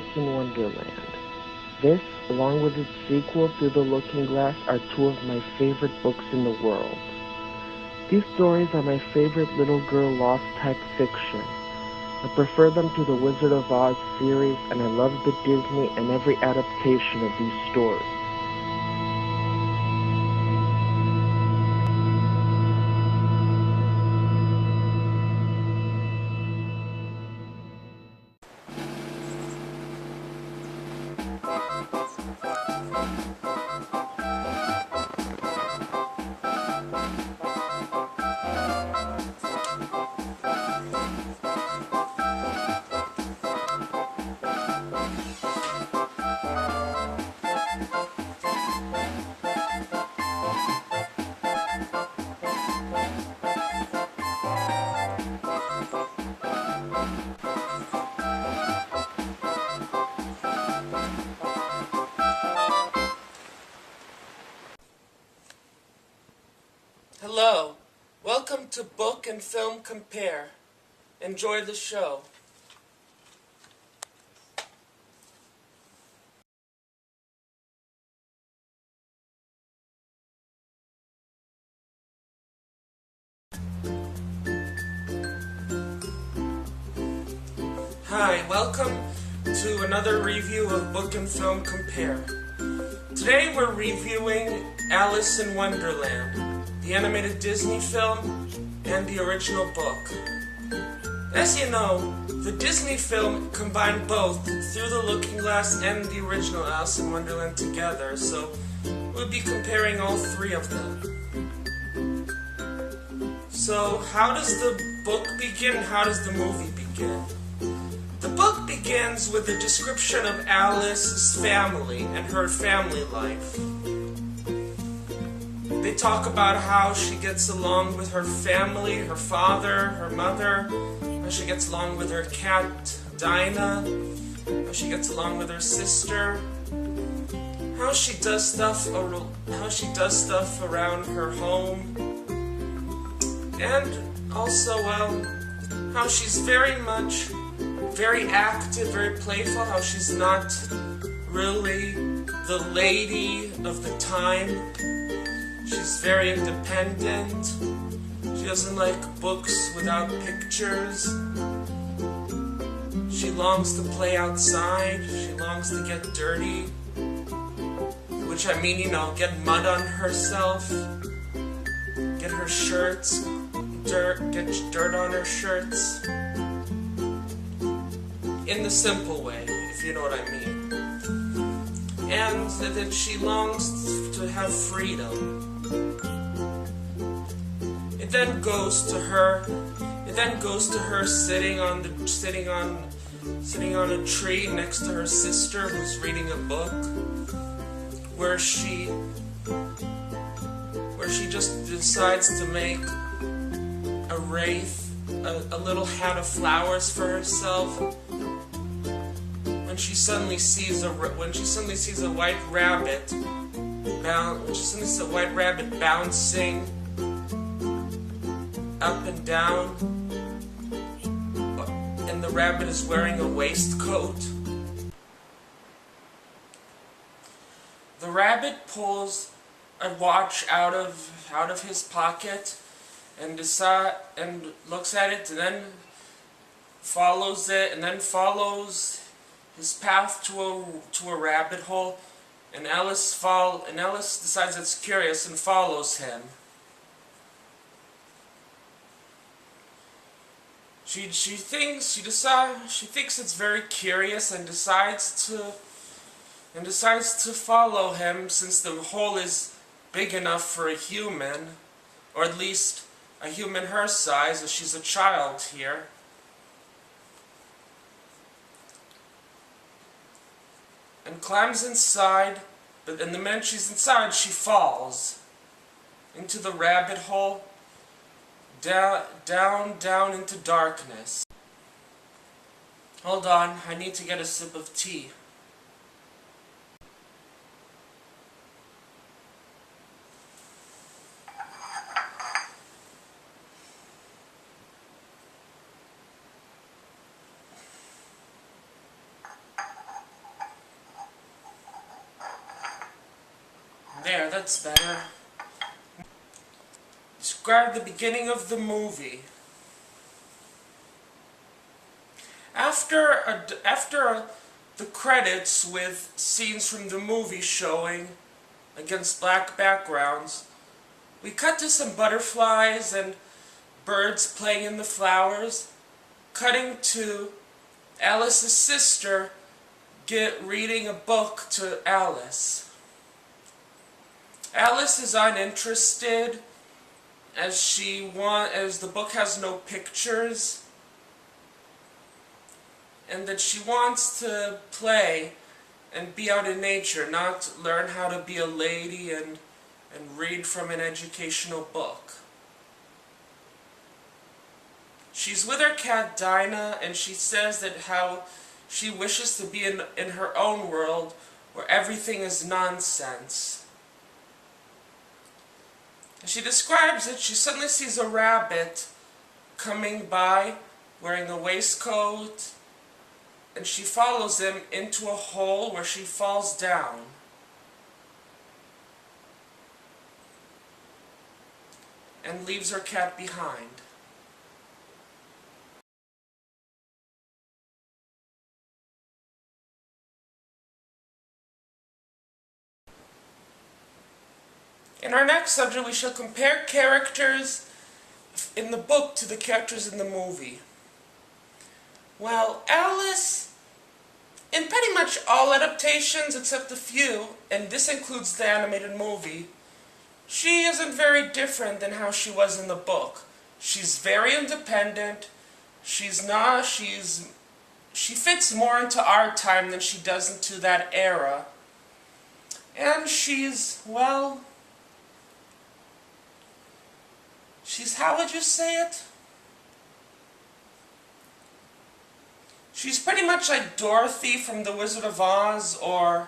Alice in Wonderland. This, along with its sequel Through the Looking Glass, are two of my favorite books in the world. These stories are my favorite little girl lost type fiction. I prefer them to the Wizard of Oz series, and I love the Disney and every adaptation of these stories. Hello, welcome to Book and Film Compare. Enjoy the show. Hi, welcome to another review of Book and Film Compare. Today we're reviewing Alice in Wonderland, the animated Disney film, and the original book. As you know, the Disney film combined both Through the Looking Glass and the original Alice in Wonderland together, so we'll be comparing all three of them. So, how does the book begin? How does the movie begin? The book begins with a description of Alice's family and her family life. They talk about how she gets along with her family, her father, her mother, how she gets along with her cat, Dinah, how she gets along with her sister, how she does stuff around her home, and also, how she's very active, very playful, how she's not really the lady of the time. She's very independent. She doesn't like books without pictures. She longs to play outside. She longs to get dirty. Which I mean, get mud on herself. Get her shirts. Get dirt on her shirts. In the simple way, if you know what I mean. And that she longs to have freedom. It then goes to her sitting on a tree next to her sister who's reading a book, where she just decides to make a wreath, a little hat of flowers for herself. When she suddenly sees a white rabbit bouncing up and down, and the rabbit is wearing a waistcoat. The rabbit pulls a watch out of his pocket and looks at it, and then follows it, and then follows his path to a rabbit hole, and Alice decides it's curious and follows him. She thinks it's very curious and decides to follow him, since the hole is big enough for a human, or at least a human her size, as she's a child here. And climbs inside, but the minute she's inside, she falls into the rabbit hole, down into darkness. Hold on, I need to get a sip of tea. There, that's better. Describe the beginning of the movie. After the credits with scenes from the movie showing against black backgrounds, we cut to some butterflies and birds playing in the flowers, cutting to Alice's sister reading a book to Alice. Alice is uninterested as the book has no pictures, and that she wants to play and be out in nature, not learn how to be a lady and read from an educational book. She's with her cat Dinah, and she says that how she wishes to be in her own world where everything is nonsense. She describes it. She suddenly sees a rabbit coming by wearing a waistcoat, and she follows him into a hole where she falls down. And leaves her cat behind. In our next subject, we shall compare characters in the book to the characters in the movie. Well, Alice, in pretty much all adaptations except a few, and this includes the animated movie, she isn't very different than how she was in the book. She's very independent. She fits more into our time than she does into that era. And she's, how would you say it? She's pretty much like Dorothy from The Wizard of Oz, or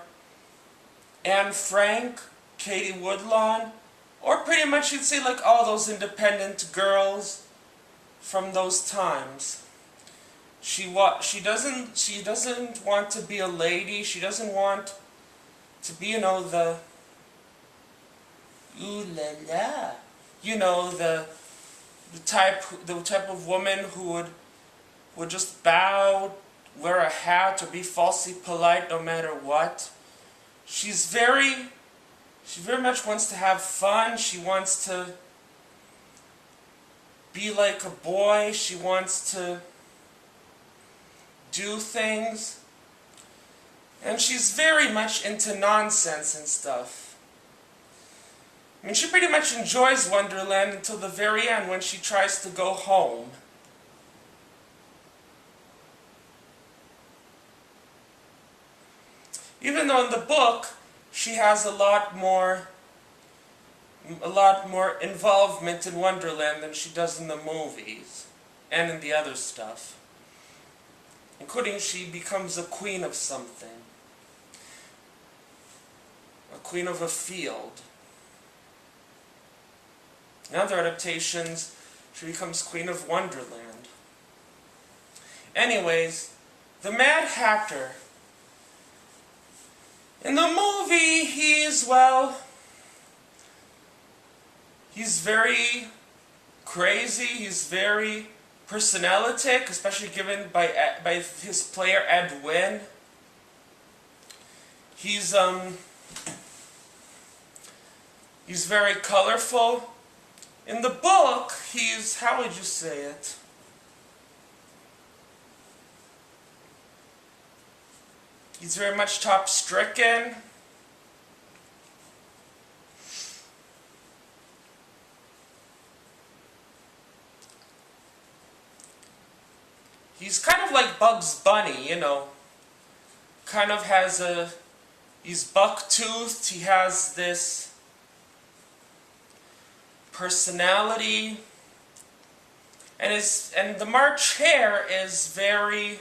Anne Frank, Katie Woodlawn, or pretty much you'd say like all those independent girls from those times. She doesn't want to be a lady. She doesn't want to be, the ooh la la, the type of woman who would just bow, wear a hat, or be falsely polite no matter what. She very much wants to have fun. She wants to be like a boy. She wants to do things. And she's very much into nonsense and stuff. I mean, she pretty much enjoys Wonderland until the very end when she tries to go home. Even though in the book she has a lot more involvement in Wonderland than she does in the movies and in the other stuff. Including she becomes a queen of something. A queen of a field. In other adaptations, she becomes Queen of Wonderland. Anyways, the Mad Hatter. In the movie, he's very crazy, he's very personalitic, especially given by his player Ed Wynn. He's very colorful. In the book, he's, how would you say it? He's very much top-stricken. He's kind of like Bugs Bunny, Kind of has he's buck-toothed, he has this personality, and the March Hare is very...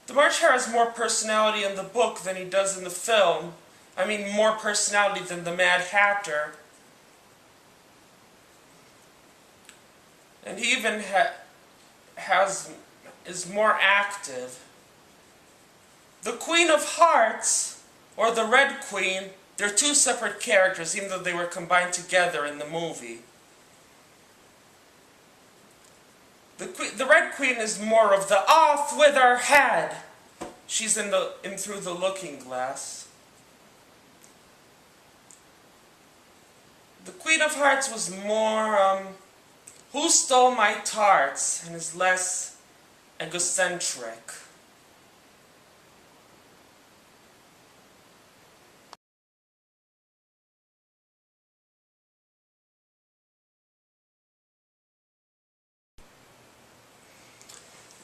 The March Hare has more personality in the book than he does in the film. I mean, more personality than the Mad Hatter. And he even is more active. The Queen of Hearts, or the Red Queen, They're two separate characters, even though they were combined together in the movie. The Red Queen is more of the off with her head. She's in through the looking glass. The Queen of Hearts was more, who stole my tarts, and is less egocentric.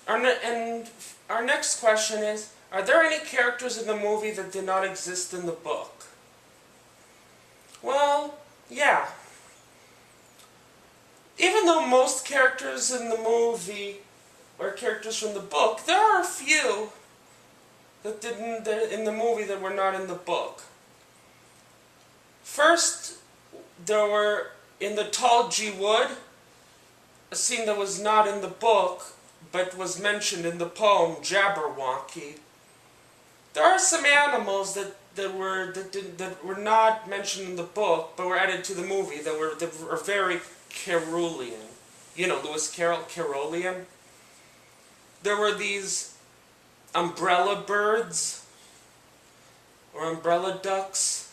And our next question is, are there any characters in the movie that did not exist in the book? Well, yeah. Even though most characters in the movie are characters from the book, there are a few that didn't in the movie that were not in the book. First, there were in the Tall G Wood, a scene that was not in the book, but was mentioned in the poem Jabberwocky. There are some animals that were not mentioned in the book, but were added to the movie that were very Carrollian. You know, Lewis Carroll, Carrollian. There were these umbrella birds or umbrella ducks.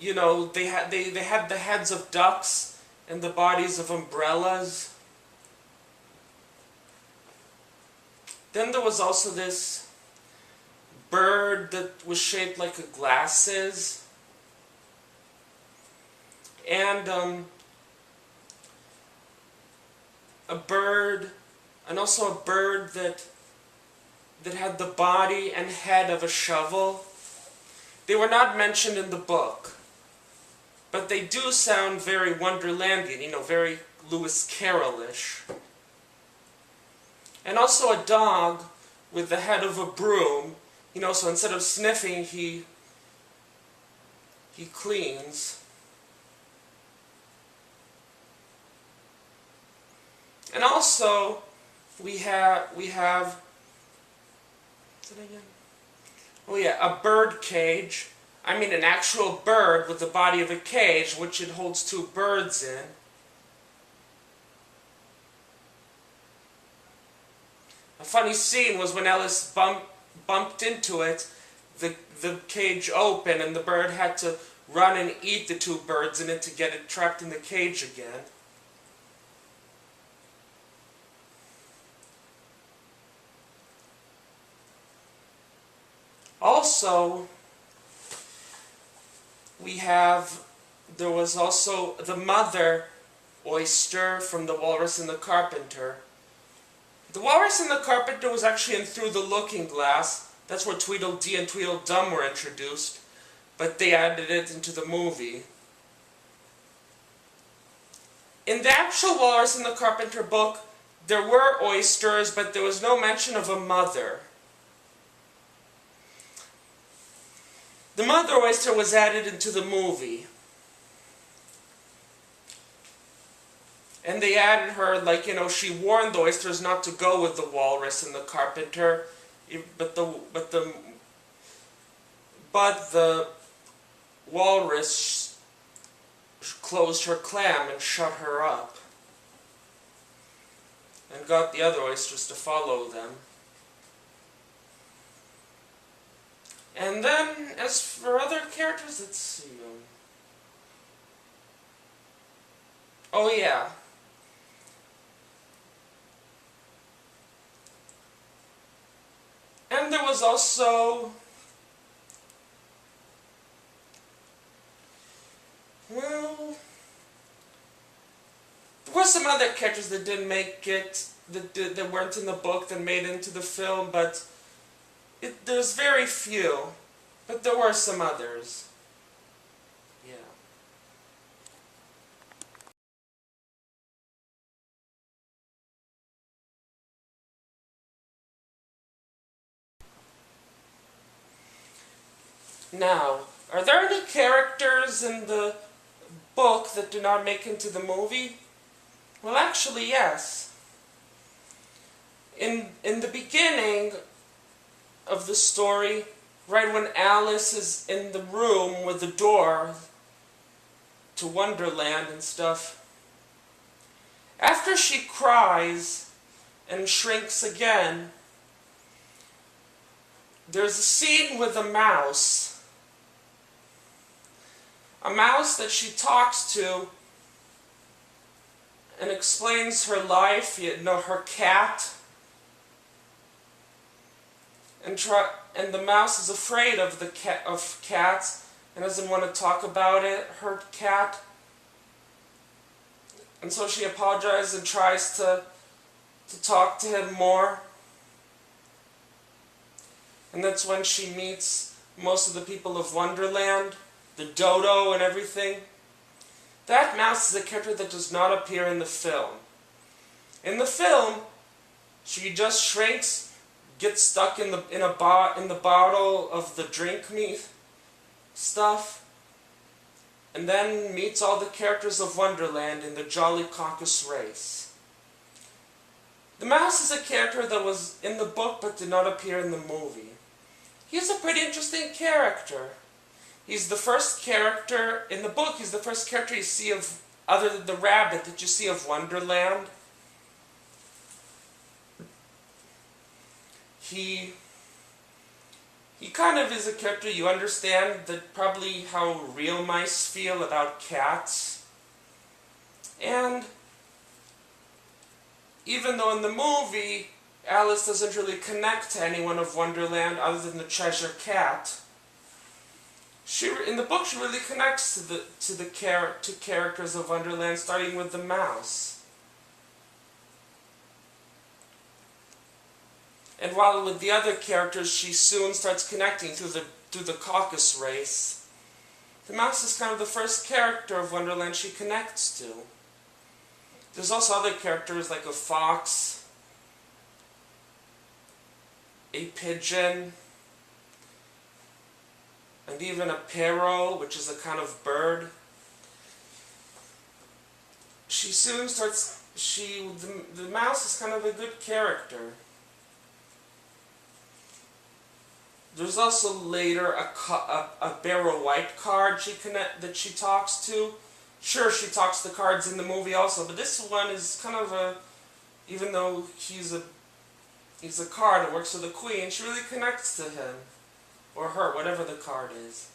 You know, they had the heads of ducks and the bodies of umbrellas. Then there was also this bird that was shaped like a glasses, and also a bird that had the body and head of a shovel. They were not mentioned in the book, but they do sound very Wonderlandian, you know, very Lewis Carroll-ish. And also a dog with the head of a broom, you know, so instead of sniffing, he cleans. And also, we have, what's it again? Oh yeah, a bird cage. I mean an actual bird with the body of a cage, which it holds two birds in. A funny scene was when Ellis bumped into it, the cage opened and the bird had to run and eat the two birds in it to get it trapped in the cage again. Also, there was also the mother oyster from The Walrus and the Carpenter. The Walrus and the Carpenter was actually in Through the Looking Glass. That's where Tweedledee and Tweedledum were introduced, but they added it into the movie. In the actual Walrus and the Carpenter book, there were oysters, but there was no mention of a mother. The mother oyster was added into the movie. And they added her, like, you know, she warned the oysters not to go with the Walrus and the Carpenter, but the Walrus closed her clam and shut her up, and got the other oysters to follow them. And then, as for other characters, let's see. Oh yeah. And there was also, well, there were some other characters that didn't make it, that weren't in the book, that made it into the film, but there's very few, but there were some others. Yeah. Now, are there any characters in the book that do not make it into the movie? Well, actually, yes. In the beginning of the story, right when Alice is in the room with the door to Wonderland and stuff. After she cries and shrinks again, there's a scene with a mouse that she talks to and explains her life, her cat, and the mouse is afraid of cats and doesn't want to talk about it, her cat. And so she apologizes and tries to talk to him more. And that's when she meets most of the people of Wonderland, the dodo and everything. That mouse is a character that does not appear in the film. In the film, she just shrinks, gets stuck in the bottle of the drink meat stuff, and then meets all the characters of Wonderland in the Jolly Caucus race. The mouse is a character that was in the book but did not appear in the movie. He's a pretty interesting character. He's the first character in the book. He's the first character you see of, other than the rabbit, that you see of Wonderland. He kind of is a character you understand that probably how real mice feel about cats. And even though in the movie Alice doesn't really connect to anyone of Wonderland other than the Cheshire Cat, in the book she really connects to characters of Wonderland, starting with the mouse. And while with the other characters she soon starts connecting through the caucus race, the mouse is kind of the first character of Wonderland she connects to. There's also other characters like a fox, a pigeon, and even a parrot, which is a kind of bird. She soon starts, the mouse is kind of a good character. There's also later a Barrow White card that she talks to. Sure, she talks to cards in the movie also, but this one is kind of even though he's a card and works for the Queen, she really connects to him. Or her, whatever the card is.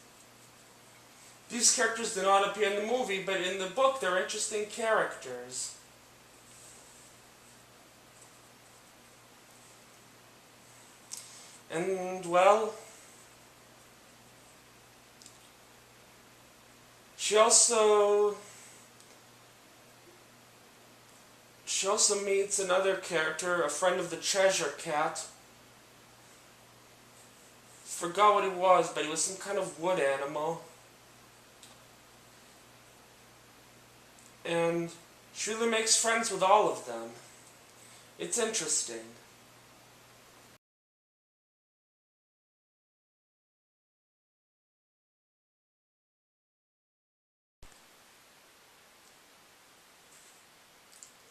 These characters do not appear in the movie, but in the book they're interesting characters. And, well, she also meets another character, a friend of the Cheshire Cat. Forgot what he was, but he was some kind of wood animal. And she really makes friends with all of them. It's interesting.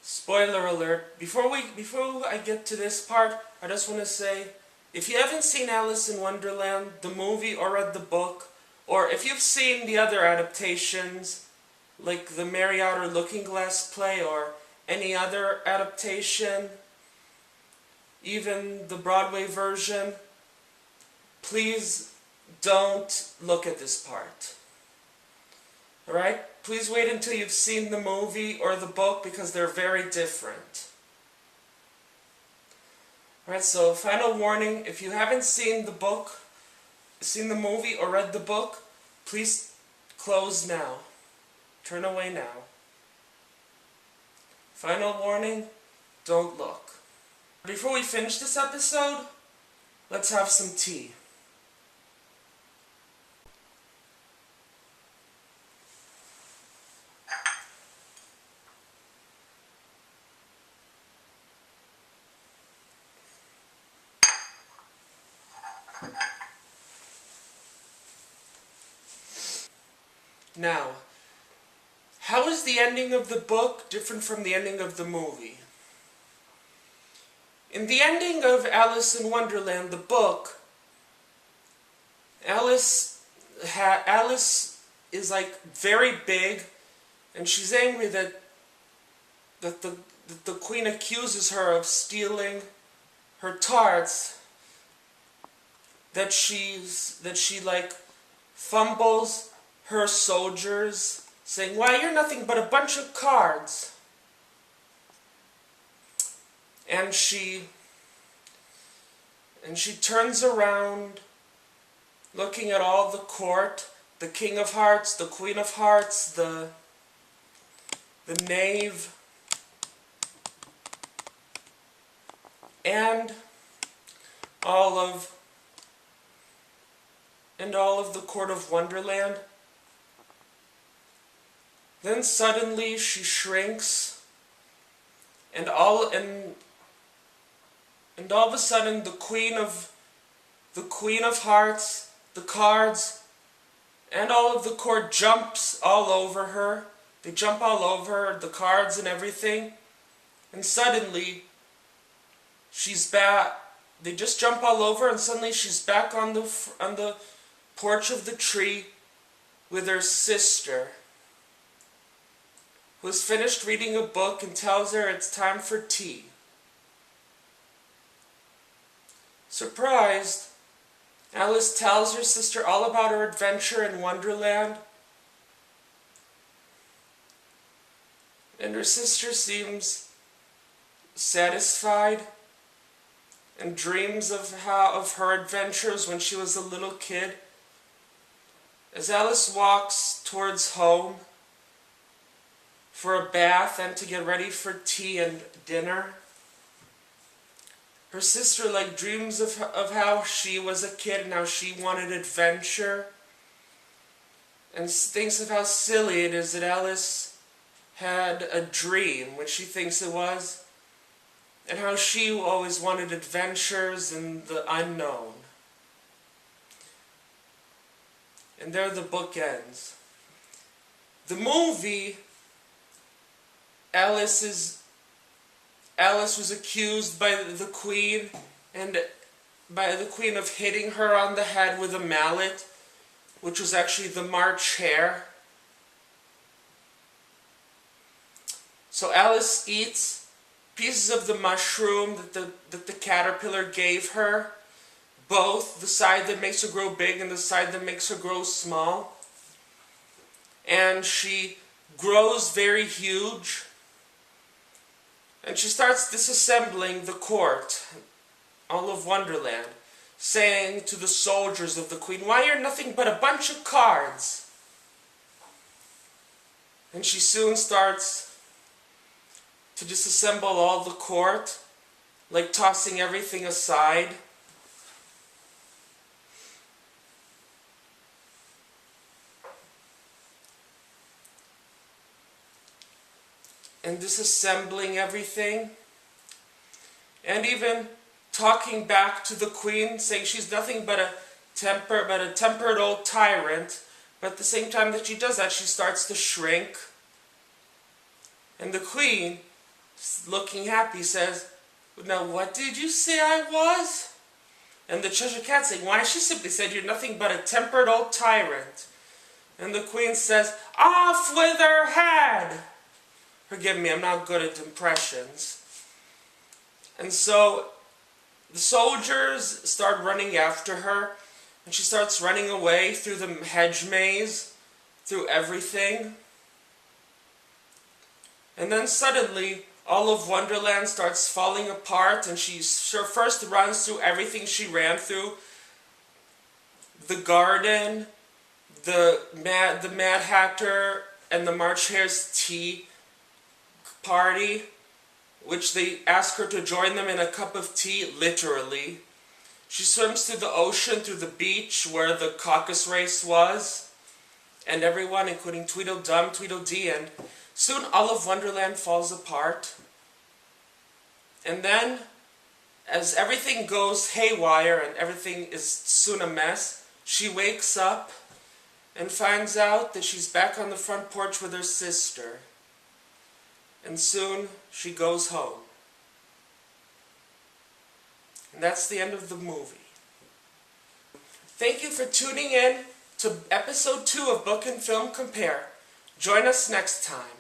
Spoiler alert, before I get to this part, I just want to say, if you haven't seen Alice in Wonderland, the movie, or read the book, or if you've seen the other adaptations, like the Mary Otter Looking Glass play, or any other adaptation, even the Broadway version, please don't look at this part. Alright? Please wait until you've seen the movie or the book, because they're very different. Alright, so final warning, if you haven't seen the movie or read the book, please close now. Turn away now. Final warning, don't look. Before we finish this episode, let's have some tea. Now, how is the ending of the book different from the ending of the movie? In the ending of Alice in Wonderland, the book, Alice is like very big, and she's angry that the queen accuses her of stealing her tarts. That she like fumbles her soldiers, saying, "Why, you're nothing but a bunch of cards." And she turns around, looking at all the court, the King of Hearts, the Queen of Hearts, the Knave, and all of the court of Wonderland. Then suddenly she shrinks, and all of a sudden the Queen of Hearts, the cards, and all of the court jumps all over her. They jump all over her, the cards and everything, and suddenly she's back. They just jump all over, and suddenly she's back on the porch of the tree with her sister, who has finished reading a book and tells her it's time for tea. Surprised, Alice tells her sister all about her adventure in Wonderland, and her sister seems satisfied and dreams of her adventures when she was a little kid. As Alice walks towards home for a bath and to get ready for tea and dinner, her sister dreams of how she was a kid and how she wanted adventure, and thinks of how silly it is that Alice had a dream, which she thinks it was, and how she always wanted adventures in the unknown. And there the book ends. The movie, Alice was accused by the queen of hitting her on the head with a mallet, which was actually the March hare. So Alice eats pieces of the mushroom that the caterpillar gave her, both the side that makes her grow big and the side that makes her grow small. And she grows very huge. And she starts disassembling the court, all of Wonderland, saying to the soldiers of the queen, "Why, you're nothing but a bunch of cards." And she soon starts to disassemble all the court, like tossing everything aside. And disassembling everything, and even talking back to the queen, saying she's nothing but a tempered old tyrant. But at the same time that she does that, she starts to shrink. And the queen, looking happy, says, "Now what did you say I was?" And the Cheshire Cat saying, "Why, she simply said you're nothing but a tempered old tyrant." And the queen says, "Off with her head!" Forgive me, I'm not good at impressions. And so the soldiers start running after her, and she starts running away through the hedge maze, through everything. And then suddenly, all of Wonderland starts falling apart, and she first runs through everything she ran through. The garden, the Mad Hatter, and the March Hare's tea party, which they ask her to join them in a cup of tea, literally. She swims through the ocean, through the beach where the caucus race was, and everyone, including Tweedledum, Tweedledee, and soon all of Wonderland falls apart. And then, as everything goes haywire and everything is soon a mess, she wakes up and finds out that she's back on the front porch with her sister. And soon she goes home. And that's the end of the movie. Thank you for tuning in to episode 2 of Book and Film Compare. Join us next time.